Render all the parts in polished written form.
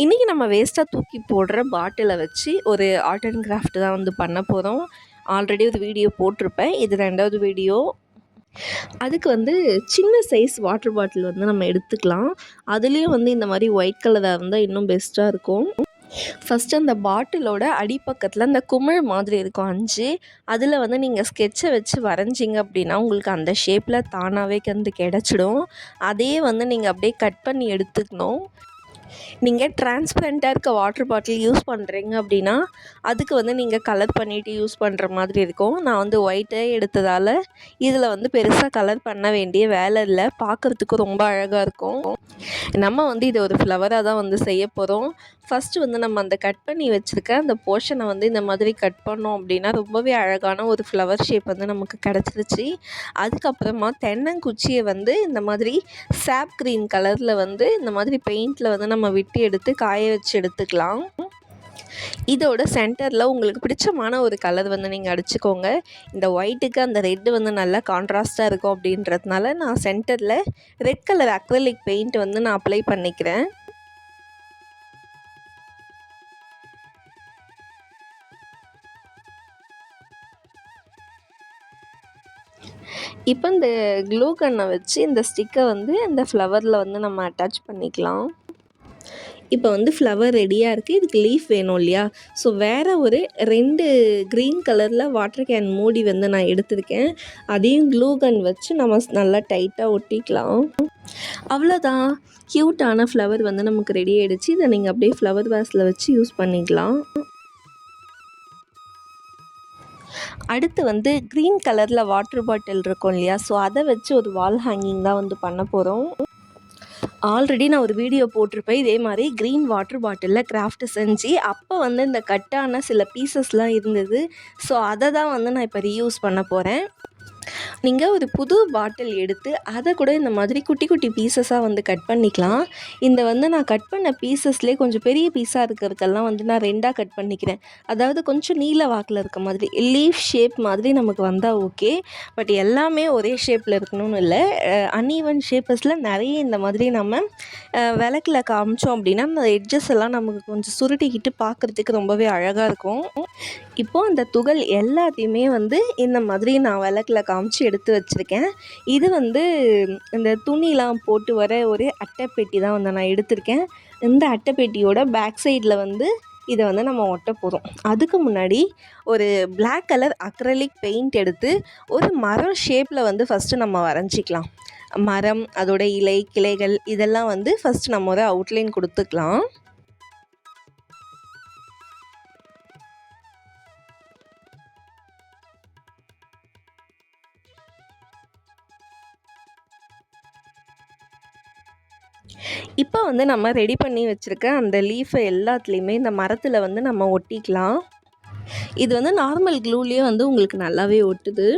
இன்றைக்கி நம்ம வேஸ்ட்டாக தூக்கி போடுற பாட்டிலை வச்சு ஒரு ஆர்ட் அண்ட் கிராஃப்ட் தான் வந்து பண்ண போகிறோம். ஆல்ரெடி ஒரு வீடியோ போட்டிருப்பேன். இது 2வது வீடியோ. அதுக்கு வந்து சின்ன சைஸ் வாட்டர் பாட்டில் வந்து நம்ம எடுத்துக்கலாம். அதுலேயும் வந்து இந்த மாதிரி ஒயிட் கலராக இருந்தால் இன்னும் பெஸ்ட்டாக இருக்கும். ஃபஸ்ட்டு அந்த பாட்டிலோட அடிப்பக்கத்தில் அந்த குமிழ் மாதிரி இருக்கும் 5. அதில் வந்து நீங்கள் ஸ்கெட்சை வச்சு வரைஞ்சிங்க அப்படின்னா உங்களுக்கு அந்த ஷேப்பில் தானாகவே வந்து கிடச்சிடும். அதையே வந்து நீங்கள் அப்படியே கட் பண்ணி எடுத்துக்கணும். நீங்கள் டிரான்ஸ்பரண்ட்டாக இருக்க வாட்டர் பாட்டில் யூஸ் பண்ணுறீங்க அப்படின்னா அதுக்கு வந்து நீங்கள் கலர் பண்ணிவிட்டு யூஸ் பண்ணுற மாதிரி இருக்கும். நான் வந்து ஒயிட்டே எடுத்ததால் இதில் வந்து பெருசாக கலர் பண்ண வேண்டிய வேலை இல்லை. பார்க்குறதுக்கு ரொம்ப அழகாக இருக்கும். நம்ம வந்து இதை ஒரு ஃப்ளவராக தான் வந்து செய்ய போகிறோம். ஃபஸ்ட்டு வந்து நம்ம அந்த கட் பண்ணி வச்சுருக்க அந்த போர்ஷனை வந்து இந்த மாதிரி கட் பண்ணோம் அப்படின்னா ரொம்பவே அழகான ஒரு ஃப்ளவர் ஷேப் வந்து நமக்கு கிடச்சிருச்சு. அதுக்கப்புறமா தென்னங்குச்சியை வந்து இந்த மாதிரி சாப் க்ரீன் கலரில் வந்து இந்த மாதிரி பெயிண்டில் வந்து நம்ம விட்டு எடுத்து காய வச்சு எடுத்துக்கலாம். இதோட சென்டரில் உங்களுக்கு பிடிச்சமான ஒரு கலர் வந்து நீங்கள் அடிச்சுக்கோங்க. இந்த ஒயிட்டுக்கு அந்த ரெட்டு வந்து நல்லா கான்ட்ராஸ்ட்டாக இருக்கும் அப்படின்றதுனால நான் சென்டரில் ரெட் கலர் அக்ரிலிக் பெயிண்ட் வந்து நான் அப்ளை பண்ணிக்கிறேன். இப்போ இந்த க்ளூ கன்னை வச்சு இந்த ஸ்டிக்கை வந்து இந்த ஃப்ளவரில் வந்து நம்ம அட்டாச் பண்ணிக்கலாம். இப்போ வந்து ஃப்ளவர் ரெடியாக இருக்குது. இதுக்கு லீஃப் வேணும் இல்லையா? ஸோ வேறு ஒரு 2 க்ரீன் கலரில் வாட்டர் கேன் மூடி வந்து நான் எடுத்திருக்கேன். அதையும் க்ளூ கன் வச்சு நம்ம நல்லா டைட்டாக ஒட்டிக்கலாம். அவ்வளோதான், க்யூட்டான ஃப்ளவர் வந்து நமக்கு ரெடி ஆகிடுச்சு. இதை நீங்கள் அப்படியே ஃப்ளவர் வேஸில் வச்சு யூஸ் பண்ணிக்கலாம். அடுத்து வந்து க்ரீன் கலரில் வாட்டர் பாட்டில் இருக்கும் இல்லையா? ஸோ அதை வச்சு ஒரு வால் ஹேங்கிங் தான் வந்து பண்ண போகிறோம். ஆல்ரெடி நான் ஒரு வீடியோ போட்டிருப்பேன் இதே மாதிரி க்ரீன் வாட்டர் பாட்டிலில் கிராஃப்ட் செஞ்சு. அப்போ வந்து இந்த கட்டான சில பீசஸ்லாம் இருந்தது. ஸோ அதை தான் வந்து நான் இப்போ ரீயூஸ் பண்ண போகிறேன். நீங்கள் ஒரு புது பாட்டில் எடுத்து அதை கூட இந்த மாதிரி குட்டி குட்டி பீசஸாக வந்து கட் பண்ணிக்கலாம். இந்த வந்து நான் கட் பண்ண பீசஸ்லேயே கொஞ்சம் பெரிய பீஸாக இருக்கிறதுக்கெல்லாம் வந்து நான் 2ஆக கட் பண்ணிக்கிறேன். அதாவது கொஞ்சம் நீல வாக்கில் இருக்க மாதிரி லீஃப் ஷேப் மாதிரி நமக்கு வந்தால் ஓகே. பட் எல்லாமே ஒரே ஷேப்பில் இருக்கணும்னு இல்லை. அன்ஈவன் ஷேப்பஸில் நிறைய இந்த மாதிரி நம்ம விளக்கில் காமிச்சோம் அப்படின்னா அந்த எட்ஜஸ் எல்லாம் நமக்கு கொஞ்சம் சுருட்டிக்கிட்டு பார்க்குறதுக்கு ரொம்பவே அழகாக இருக்கும். இப்போது அந்த துகள் எல்லாத்தையுமே வந்து இந்த மாதிரி நான் விளக்கில் காமிச்சு எடுத்து வச்சுருக்கேன். இது வந்து இந்த துணிலாம் போட்டு வர ஒரு அட்டைப்பெட்டி தான் வந்து நான் எடுத்திருக்கேன். இந்த அட்டைப்பெட்டியோட பேக் சைடில் வந்து இதை வந்து நம்ம ஒட்ட போகிறோம். அதுக்கு முன்னாடி ஒரு பிளாக் கலர் அக்ரலிக் பெயிண்ட் எடுத்து ஒரு மரம் ஷேப்பில் வந்து ஃபஸ்ட்டு நம்ம வரைஞ்சிக்கலாம். மரம், அதோட இலை, கிளைகள் இதெல்லாம் வந்து ஃபஸ்ட்டு நம்ம ஒரு அவுட்லைன் கொடுத்துக்கலாம். இப்போ வந்து நம்ம ரெடி பண்ணி வச்சுருக்க அந்த லீஃபை எல்லாத்துலேயுமே இந்த மரத்தில் வந்து நம்ம ஒட்டிக்கலாம். இது வந்து நார்மல் க்ளூலேயே வந்து உங்களுக்கு நல்லாவே ஒட்டுது.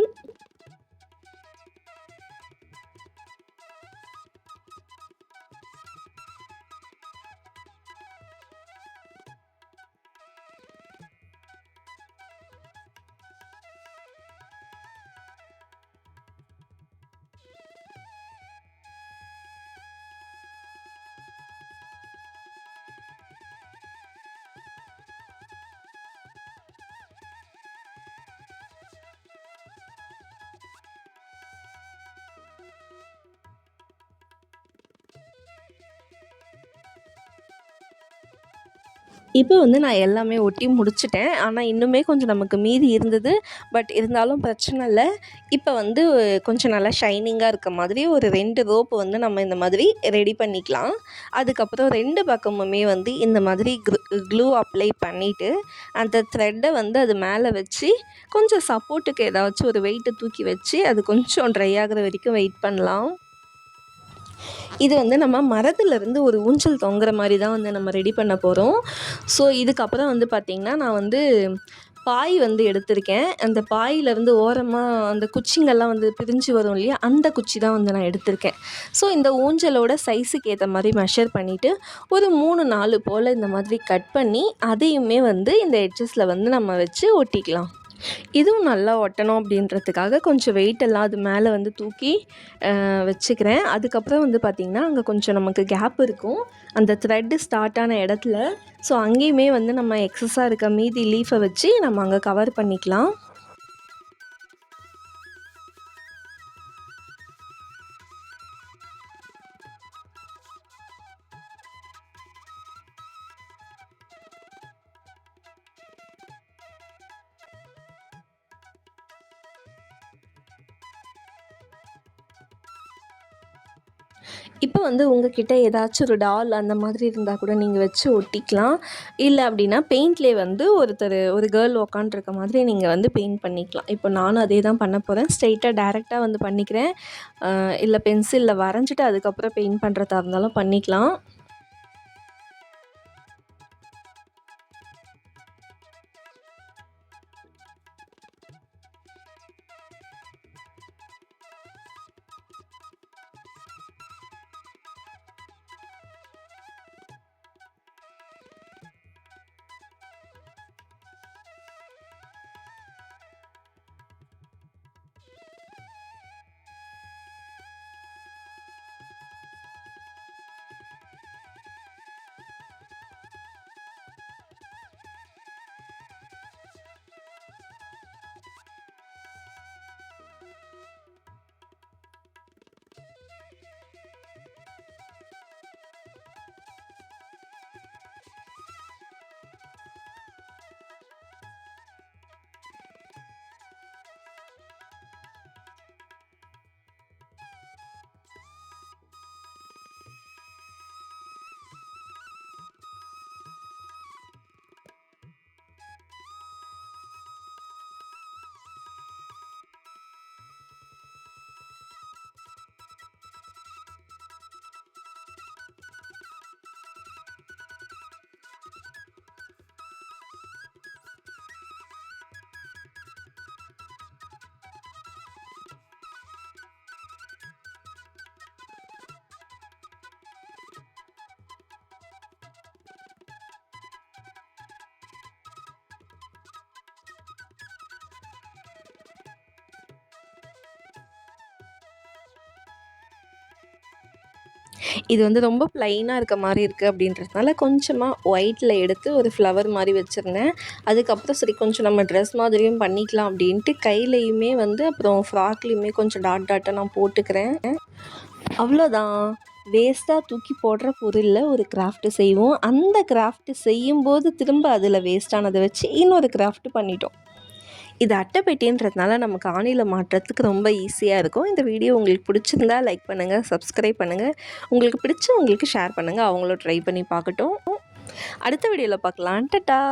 இப்போ வந்து நான் எல்லாமே ஒட்டி முடிச்சிட்டேன். ஆனால் இன்னுமே கொஞ்சம் நமக்கு மீதி இருந்தது. பட் இருந்தாலும் பிரச்சனை இல்லை. இப்போ வந்து கொஞ்சம் நல்லா ஷைனிங்காக இருக்க மாதிரி ஒரு 2 ரோப்பு வந்து நம்ம இந்த மாதிரி ரெடி பண்ணிக்கலாம். அதுக்கப்புறம் 2 பக்கமுமே வந்து இந்த மாதிரி க்ளூ அப்ளை பண்ணிவிட்டு அந்த த்ரெட்டை வந்து அது மேலே வச்சு கொஞ்சம் சப்போர்ட்டுக்கு ஏதாச்சும் ஒரு வெயிட்டை தூக்கி வச்சு அது கொஞ்சம் ட்ரை ஆகிற வரைக்கும் வெயிட் பண்ணலாம். இது வந்து நம்ம மரத்துலேருந்து ஒரு ஊஞ்சல் தொங்குற மாதிரி தான் வந்து நம்ம ரெடி பண்ண போகிறோம். ஸோ இதுக்கப்புறம் வந்து பார்த்திங்கன்னா நான் வந்து பாய் வந்து எடுத்திருக்கேன். அந்த பாயிலேருந்து ஓரமாக அந்த குச்சிங்கெல்லாம் வந்து பிரிஞ்சு வரும் இல்லையா? அந்த குச்சி தான் வந்து நான் எடுத்திருக்கேன். ஸோ இந்த ஊஞ்சலோட சைஸுக்கு ஏற்ற மாதிரி மெஷர் பண்ணிவிட்டு ஒரு 3, 4 போல் இந்த மாதிரி கட் பண்ணி அதையுமே வந்து இந்த எட்ஜஸில் வந்து நம்ம வச்சு ஒட்டிக்கலாம். இதுவும் நல்லா ஒட்டணும் அப்படின்றதுக்காக கொஞ்சம் வெயிட் எல்லாம் அது மேலே வந்து தூக்கி வச்சுக்கிறேன். அதுக்கப்புறம் வந்து பார்த்திங்கன்னா அங்கே கொஞ்சம் நமக்கு கேப் இருக்கும் அந்த த்ரெட்டு ஸ்டார்ட் ஆன இடத்துல. ஸோ அங்கேயுமே வந்து நம்ம எக்ஸஸாக இருக்க மீதி லீஃபை வச்சு நம்ம அங்கே கவர் பண்ணிக்கலாம். இப்போ வந்து உங்ககிட்ட ஏதாச்சும் ஒரு டால் அந்த மாதிரி இருந்தால் கூட நீங்கள் வச்சு ஒட்டிக்கலாம். இல்லை அப்படின்னா பெயிண்ட்லேயே வந்து ஒரு கேர்ள் உக்காண்ட்ருக்க மாதிரி நீங்கள் வந்து பெயிண்ட் பண்ணிக்கலாம். இப்போ நானும் அதே தான் பண்ண போகிறேன். ஸ்ட்ரெயிட்டாக டைரெக்டாக வந்து பண்ணிக்கிறேன். இல்லை பென்சிலில் வரைஞ்சிட்டு அதுக்கப்புறம் பெயிண்ட் பண்ணுறதா இருந்தாலும் பண்ணிக்கலாம். இது வந்து ரொம்ப ப்ளைனாக இருக்க மாதிரி இருக்குது அப்படின்றதுனால கொஞ்சமாக ஒயிட்டில் எடுத்து ஒரு ஃப்ளவர் மாதிரி வச்சுருந்தேன். அதுக்கப்புறம் சரி கொஞ்சம் நம்ம ட்ரெஸ் மாதிரியும் பண்ணிக்கலாம் அப்படின்ட்டு கையிலையுமே வந்து அப்புறம் ஃப்ராக்லேயுமே கொஞ்சம் டாட்டாக நான் போட்டுக்கிறேன். அவ்வளோதான். வேஸ்ட்டாக தூக்கி போடுற பொருளில் ஒரு கிராஃப்ட்டு செய்வோம். அந்த கிராஃப்ட்டு செய்யும்போது திரும்ப அதில் வேஸ்ட்டானதை வச்சு இன்னொரு கிராஃப்ட் பண்ணிட்டோம். இது அட்டைப்பெட்டின்றதுனால நமக்கு ஆணியில் மாட்டுறதுக்கு ரொம்ப ஈஸியாக இருக்கும். இந்த வீடியோ உங்களுக்கு பிடிச்சிருந்தா லைக் பண்ணுங்கள், சப்ஸ்கிரைப் பண்ணுங்கள். உங்களுக்கு பிடிச்சவங்களுக்கு ஷேர் பண்ணுங்கள். அவங்களும் ட்ரை பண்ணி பார்க்கட்டும். அடுத்த வீடியோவில் பார்க்கலாம். டாடா.